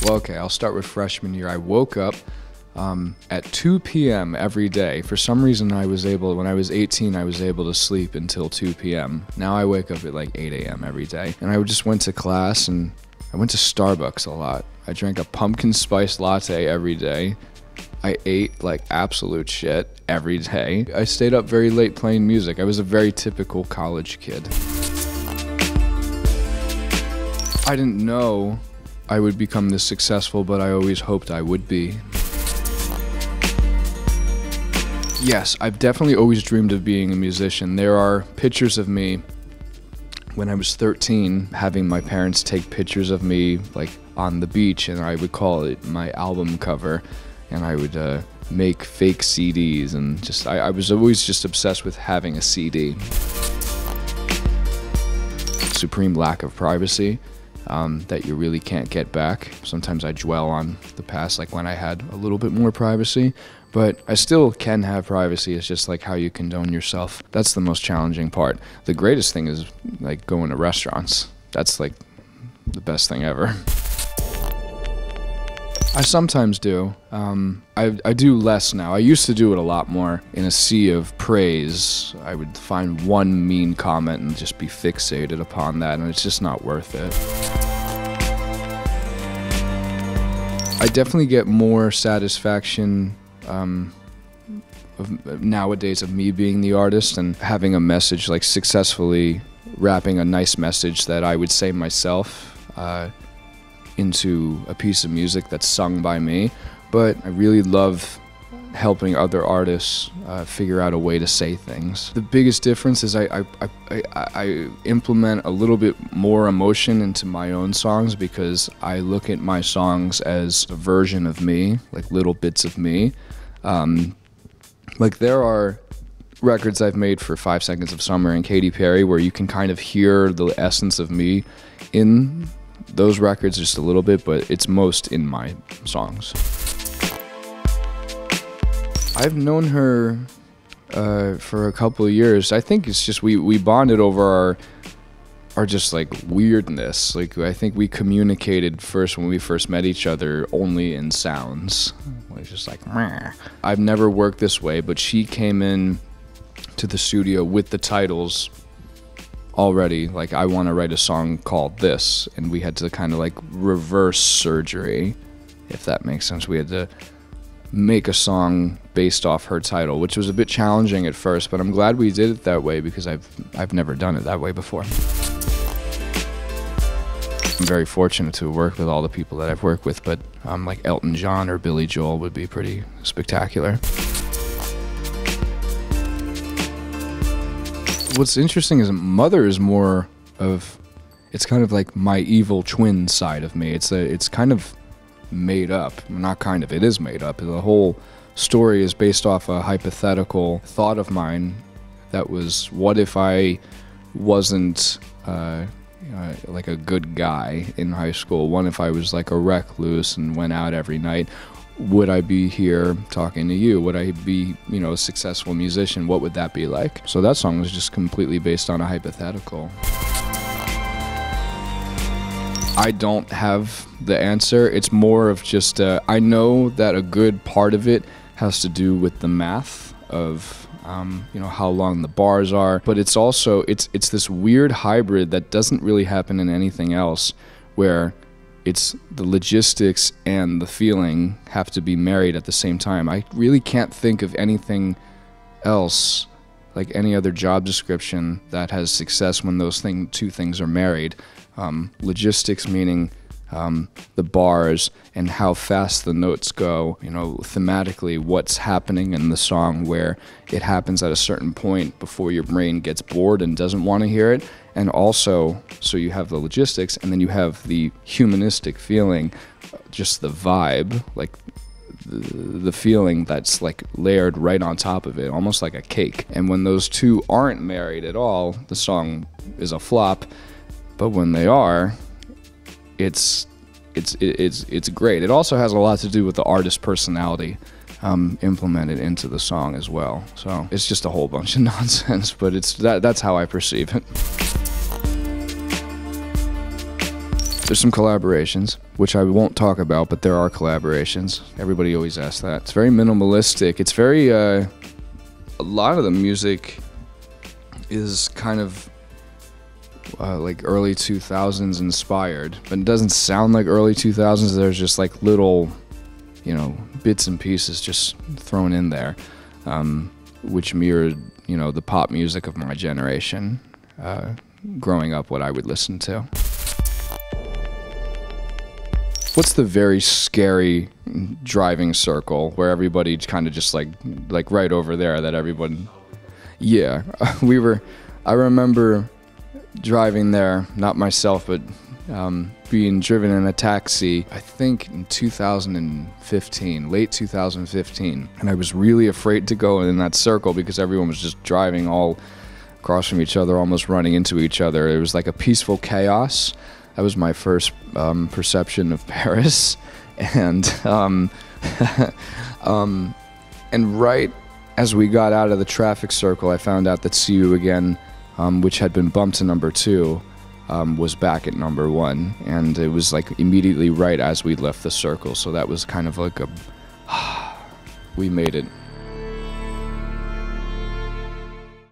Well, okay, I'll start with freshman year. I woke up at 2 p.m. every day. For some reason, when I was 18, I was able to sleep until 2 p.m. Now I wake up at like 8 a.m. every day. And I just went to class, and I went to Starbucks a lot. I drank a pumpkin spice latte every day. I ate like absolute shit every day. I stayed up very late playing music. I was a very typical college kid. I didn't know I would become this successful, but I always hoped I would be. Yes, I've definitely always dreamed of being a musician. There are pictures of me when I was 13, having my parents take pictures of me like on the beach, and I would call it my album cover, and I would make fake CDs, and I was always just obsessed with having a CD. Supreme lack of privacy. That you really can't get back. Sometimes I dwell on the past, like when I had a little bit more privacy, but I still can have privacy. It's just like how you condone yourself. That's the most challenging part. The greatest thing is like going to restaurants. That's like the best thing ever. I sometimes do. I do less now. I used to do it a lot more. In a sea of praise, I would find one mean comment and just be fixated upon that, and it's just not worth it. I definitely get more satisfaction nowadays of me being the artist and having a message, like successfully wrapping a nice message that I would say myself into a piece of music that's sung by me. But I really love helping other artists figure out a way to say things. The biggest difference is I implement a little bit more emotion into my own songs, because I look at my songs as a version of me, like little bits of me. Like there are records I've made for 5 Seconds of Summer and Katy Perry where you can kind of hear the essence of me in those records just a little bit, but it's most in my songs. I've known her for a couple of years. I think it's just we bonded over our just like weirdness. Like I think we communicated first when we first met each other only in sounds. It was just like, meh. I've never worked this way, but she came in to the studio with the titles already, like I want to write a song called this, and we had to kind of like reverse surgery, if that makes sense. We had to make a song based off her title, which was a bit challenging at first, but I'm glad we did it that way because I've never done it that way before. I'm very fortunate to work with all the people that I've worked with, but like Elton John or Billy Joel would be pretty spectacular. What's interesting is Mother is more of, it's kind of like my evil twin side of me. It's kind of made up. Not kind of, it is made up. The whole story is based off a hypothetical thought of mine that was, what if I wasn't like a good guy in high school? What if I was like a recluse and went out every night? Would I be here talking to you? Would I be, a successful musician? What would that be like? So that song was just completely based on a hypothetical. I don't have the answer. It's more of just, I know that a good part of it has to do with the math of, how long the bars are, but it's also, it's this weird hybrid that doesn't really happen in anything else, where it's the logistics and the feeling have to be married at the same time. I really can't think of anything else, like any other job description, that has success when those two things are married. Logistics meaning the bars and how fast the notes go, thematically what's happening in the song, where it happens at a certain point before your brain gets bored and doesn't want to hear it. And also, so you have the logistics, and then you have the humanistic feeling, just the vibe, like the feeling that's like layered right on top of it, almost like a cake. And when those two aren't married at all, the song is a flop. But when they are, it's great. It also has a lot to do with the artist's personality implemented into the song as well. So it's just a whole bunch of nonsense, but that's how I perceive it. There's some collaborations, which I won't talk about, but there are collaborations. Everybody always asks that. It's very minimalistic. It's very, a lot of the music is kind of like early 2000s inspired, but it doesn't sound like early 2000s. There's just like little, you know, bits and pieces just thrown in there, which mirrored, you know, the pop music of my generation, growing up, what I would listen to. What's the very scary driving circle where everybody kind of just like right over there that everyone, yeah, I remember driving there, not myself, but being driven in a taxi, I think in 2015, late 2015, and I was really afraid to go in that circle because everyone was just driving all across from each other, almost running into each other. It was like a peaceful chaos. That was my first perception of Paris, and and right as we got out of the traffic circle, I found out that "See You Again," which had been bumped to number 2, was back at number 1, and it was like immediately right as we left the circle. So that was kind of like a we made it.